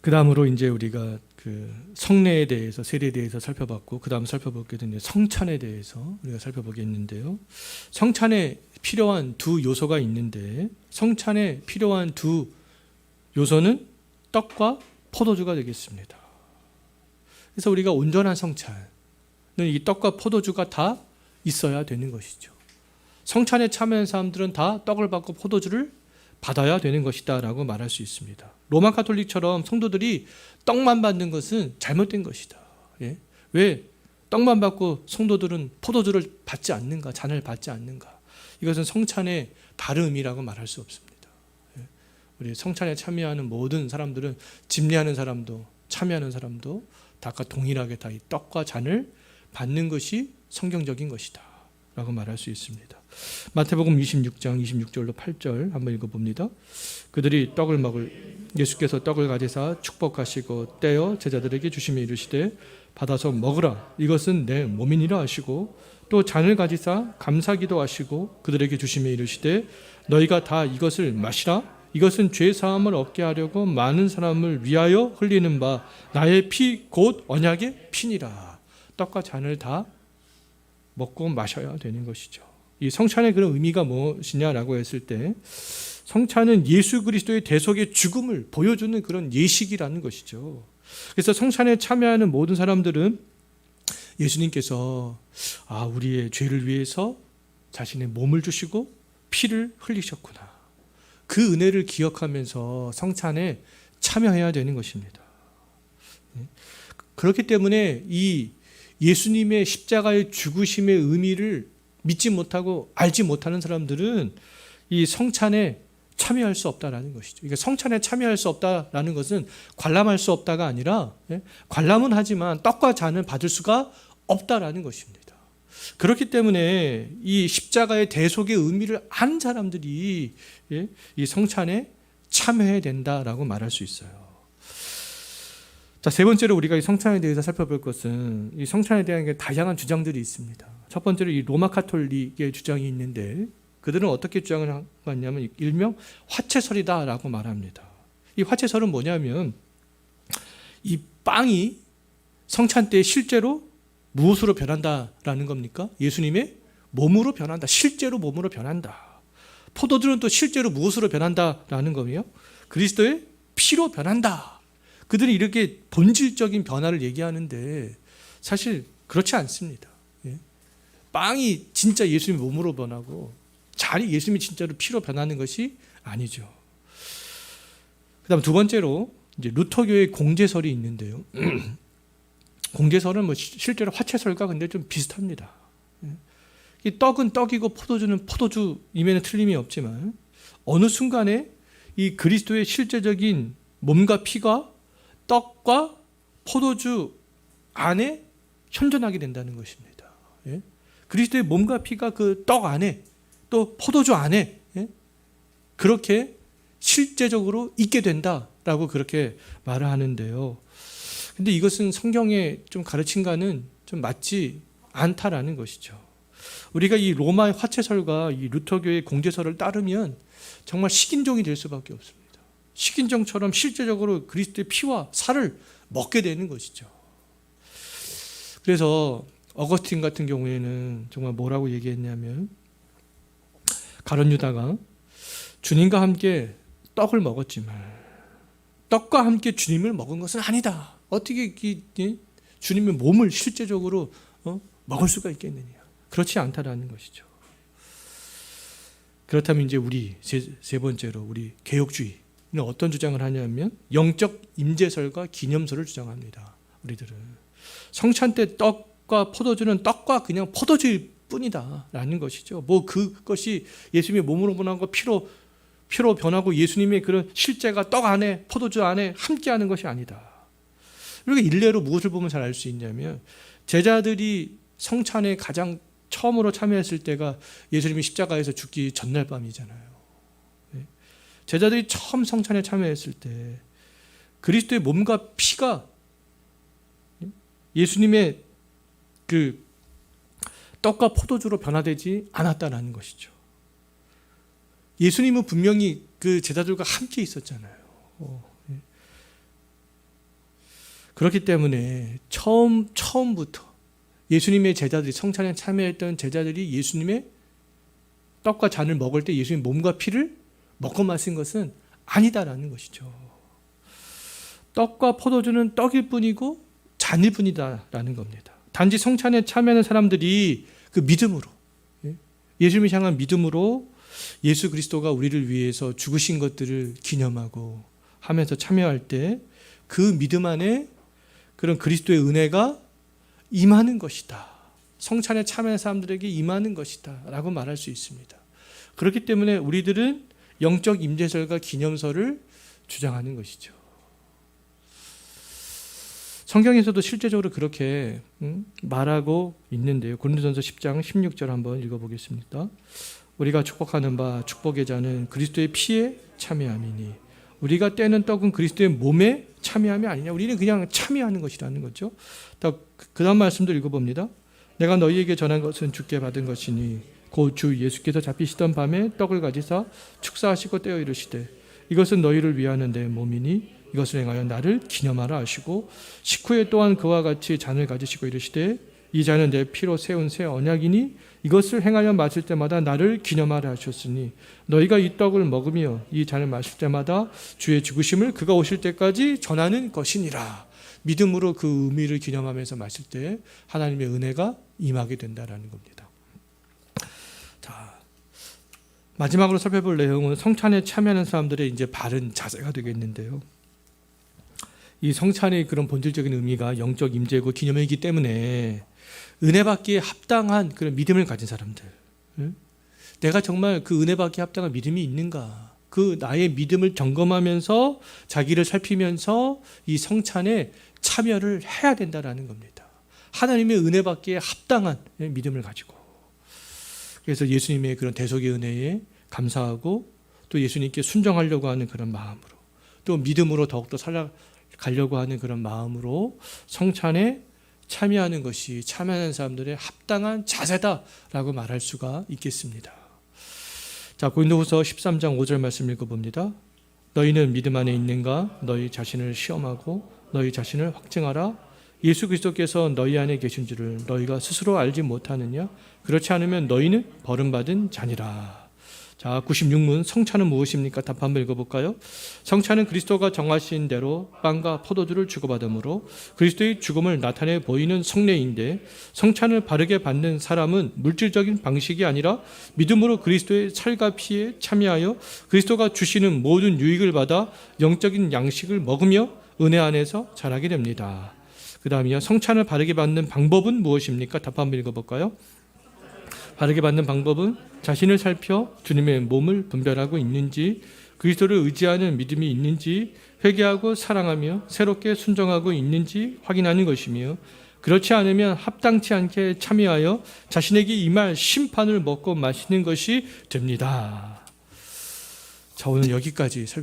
그 다음으로 이제 우리가 그 성례에 대해서, 세례에 대해서 살펴봤고, 그 다음 살펴보게 된 성찬에 대해서 우리가 살펴보겠는데요. 성찬에 필요한 두 요소가 있는데, 성찬에 필요한 두 요소는 떡과 포도주가 되겠습니다. 그래서 우리가 온전한 성찬은 이 떡과 포도주가 다 있어야 되는 것이죠. 성찬에 참여한 사람들은 다 떡을 받고 포도주를 받아야 되는 것이다 라고 말할 수 있습니다. 로마 가톨릭처럼 성도들이 떡만 받는 것은 잘못된 것이다. 예? 왜 떡만 받고 성도들은 포도주를 받지 않는가, 잔을 받지 않는가? 이것은 성찬의 다른 의미라고 말할 수 없습니다. 예? 우리 성찬에 참여하는 모든 사람들은, 집례하는 사람도 참여하는 사람도 다 동일하게 다 이 떡과 잔을 받는 것이 성경적인 것이다 라고 말할 수 있습니다. 마태복음 26장 26절로 8절 한번 읽어봅니다. 그들이 떡을 먹을 예수께서 떡을 가지사 축복하시고 떼어 제자들에게 주시며 이르시되 받아서 먹으라, 이것은 내 몸이니라 하시고, 또 잔을 가지사 감사기도 하시고 그들에게 주시며 이르시되 너희가 다 이것을 마시라, 이것은 죄 사함을 얻게 하려고 많은 사람을 위하여 흘리는 바 나의 피 곧 언약의 피니라. 떡과 잔을 다 먹고 마셔야 되는 것이죠. 이 성찬의 그런 의미가 무엇이냐라고 했을 때, 성찬은 예수 그리스도의 대속의 죽음을 보여주는 그런 예식이라는 것이죠. 그래서 성찬에 참여하는 모든 사람들은 예수님께서 우리의 죄를 위해서 자신의 몸을 주시고 피를 흘리셨구나, 그 은혜를 기억하면서 성찬에 참여해야 되는 것입니다. 그렇기 때문에 이 예수님의 십자가의 죽으심의 의미를 믿지 못하고 알지 못하는 사람들은 이 성찬에 참여할 수 없다라는 것이죠. 그러니까 성찬에 참여할 수 없다라는 것은 관람할 수 없다가 아니라, 관람은 하지만 떡과 잔은 받을 수가 없다라는 것입니다. 그렇기 때문에 이 십자가의 대속의 의미를 아는 사람들이 이 성찬에 참여해야 된다라고 말할 수 있어요. 자, 세 번째로 우리가 이 성찬에 대해서 살펴볼 것은, 이 성찬에 대한 다양한 주장들이 있습니다. 첫 번째로 이 로마 가톨릭의 주장이 있는데, 그들은 어떻게 주장을 하냐면 일명 화채설이다라고 말합니다. 이 화채설은 뭐냐면, 이 빵이 성찬 때 실제로 무엇으로 변한다라는 겁니까? 예수님의 몸으로 변한다. 실제로 몸으로 변한다. 포도주는 또 실제로 무엇으로 변한다라는 거며, 그리스도의 피로 변한다. 그들이 이렇게 본질적인 변화를 얘기하는데 사실 그렇지 않습니다. 빵이 진짜 예수님의 몸으로 변하고 잔이 예수님이 진짜로 피로 변하는 것이 아니죠. 그다음 두 번째로 이제 루터교의 공제설이 있는데요. 공제설은 실제로 화채설과 근데 좀 비슷합니다. 이 떡은 떡이고 포도주는 포도주임에는 틀림이 없지만, 어느 순간에 이 그리스도의 실제적인 몸과 피가 떡과 포도주 안에 현존하게 된다는 것입니다. 그리스도의 몸과 피가 그 떡 안에, 또 포도주 안에 그렇게 실제적으로 있게 된다라고 그렇게 말을 하는데요. 근데 이것은 성경의 좀 가르침과는 좀 맞지 않다라는 것이죠. 우리가 이 로마의 화채설과 이 루터교의 공제설을 따르면 정말 식인종이 될 수밖에 없습니다. 식인종처럼 실제적으로 그리스도의 피와 살을 먹게 되는 것이죠. 그래서 어거스틴 같은 경우에는 정말 뭐라고 얘기했냐면, 가룟 유다가 주님과 함께 떡을 먹었지만 떡과 함께 주님을 먹은 것은 아니다. 어떻게 주님의 몸을 실제적으로 먹을 수가 있겠느냐. 그렇지 않다라는 것이죠. 그렇다면 이제 우리 세 번째로 우리 개혁주의 어떤 주장을 하냐면 영적 임재설과 기념설을 주장합니다. 우리들은 성찬 때 떡과 포도주는 떡과 그냥 포도주일 뿐이다 라는 것이죠. 뭐 그것이 예수님의 몸으로 변하고 피로 변하고 예수님의 그런 실제가 떡 안에 포도주 안에 함께하는 것이 아니다. 우리가 일례로 무엇을 보면 잘 알 수 있냐면, 제자들이 성찬에 가장 처음으로 참여했을 때가 예수님이 십자가에서 죽기 전날 밤이잖아요. 제자들이 처음 성찬에 참여했을 때 그리스도의 몸과 피가 예수님의 그 떡과 포도주로 변화되지 않았다는 것이죠. 예수님은 분명히 그 제자들과 함께 있었잖아요. 그렇기 때문에 처음부터 예수님의 제자들이 성찬에 참여했던 제자들이 예수님의 떡과 잔을 먹을 때 예수님 몸과 피를 먹고 마신 것은 아니다라는 것이죠. 떡과 포도주는 떡일 뿐이고 잔일 뿐이다라는 겁니다. 단지 성찬에 참여하는 사람들이 그 믿음으로, 예수님을 향한 믿음으로 예수 그리스도가 우리를 위해서 죽으신 것들을 기념하고 하면서 참여할 때 그 믿음 안에 그런 그리스도의 은혜가 임하는 것이다. 성찬에 참여하는 사람들에게 임하는 것이다 라고 말할 수 있습니다. 그렇기 때문에 우리들은 영적 임재설과 기념설을 주장하는 것이죠. 성경에서도 실제적으로 그렇게 말하고 있는데요. 고린도전서 10장 16절 한번 읽어보겠습니다. 우리가 축복하는 바 축복의 자는 그리스도의 피에 참여함이니 우리가 떼는 떡은 그리스도의 몸에 참여함이 아니냐. 우리는 그냥 참여하는 것이라는 거죠. 그 다음 말씀도 읽어봅니다. 내가 너희에게 전한 것은 주께 받은 것이니 곧 주 예수께서 잡히시던 밤에 떡을 가지사 축사하시고 떼어 이르시되 이것은 너희를 위하는 내 몸이니 이것을 행하여 나를 기념하라 하시고 식후에 또한 그와 같이 잔을 가지시고 이르시되 이 잔은 내 피로 세운 새 언약이니 이것을 행하여 마실 때마다 나를 기념하라 하셨으니 너희가 이 떡을 먹으며 이 잔을 마실 때마다 주의 죽으심을 그가 오실 때까지 전하는 것이니라. 믿음으로 그 의미를 기념하면서 마실 때 하나님의 은혜가 임하게 된다라는 겁니다. 자, 마지막으로 살펴볼 내용은 성찬에 참여하는 사람들의 이제 바른 자세가 되겠는데요. 이 성찬의 그런 본질적인 의미가 영적 임재고 기념이기 때문에 은혜 받기에 합당한 그런 믿음을 가진 사람들, 내가 정말 그 은혜 받기에 합당한 믿음이 있는가, 그 나의 믿음을 점검하면서 자기를 살피면서 이 성찬에 참여를 해야 된다라는 겁니다. 하나님의 은혜 받기에 합당한 믿음을 가지고, 그래서 예수님의 그런 대속의 은혜에 감사하고 또 예수님께 순종하려고 하는 그런 마음으로, 또 믿음으로 더욱더 살아가려고 하는 그런 마음으로 성찬에 참여하는 것이 참여하는 사람들의 합당한 자세다라고 말할 수가 있겠습니다. 자, 고린도후서 13장 5절 말씀 읽어봅니다. 너희는 믿음 안에 있는가? 너희 자신을 시험하고 너희 자신을 확증하라. 예수 그리스도께서 너희 안에 계신 줄을 너희가 스스로 알지 못하느냐? 그렇지 않으면 너희는 버림받은 자니라. 자, 96문 성찬은 무엇입니까? 답 한번 읽어볼까요? 성찬은 그리스도가 정하신 대로 빵과 포도주를 주고받음으로 그리스도의 죽음을 나타내 보이는 성례인데, 성찬을 바르게 받는 사람은 물질적인 방식이 아니라 믿음으로 그리스도의 살과 피에 참여하여 그리스도가 주시는 모든 유익을 받아 영적인 양식을 먹으며 은혜 안에서 자라게 됩니다. 그 다음이요, 성찬을 바르게 받는 방법은 무엇입니까? 답 한번 읽어볼까요? 바르게 받는 방법은 자신을 살펴 주님의 몸을 분별하고 있는지, 그리스도를 의지하는 믿음이 있는지, 회개하고 사랑하며 새롭게 순종하고 있는지 확인하는 것이며, 그렇지 않으면 합당치 않게 참여하여 자신에게 임할 심판을 먹고 마시는 것이 됩니다. 자, 오늘 여기까지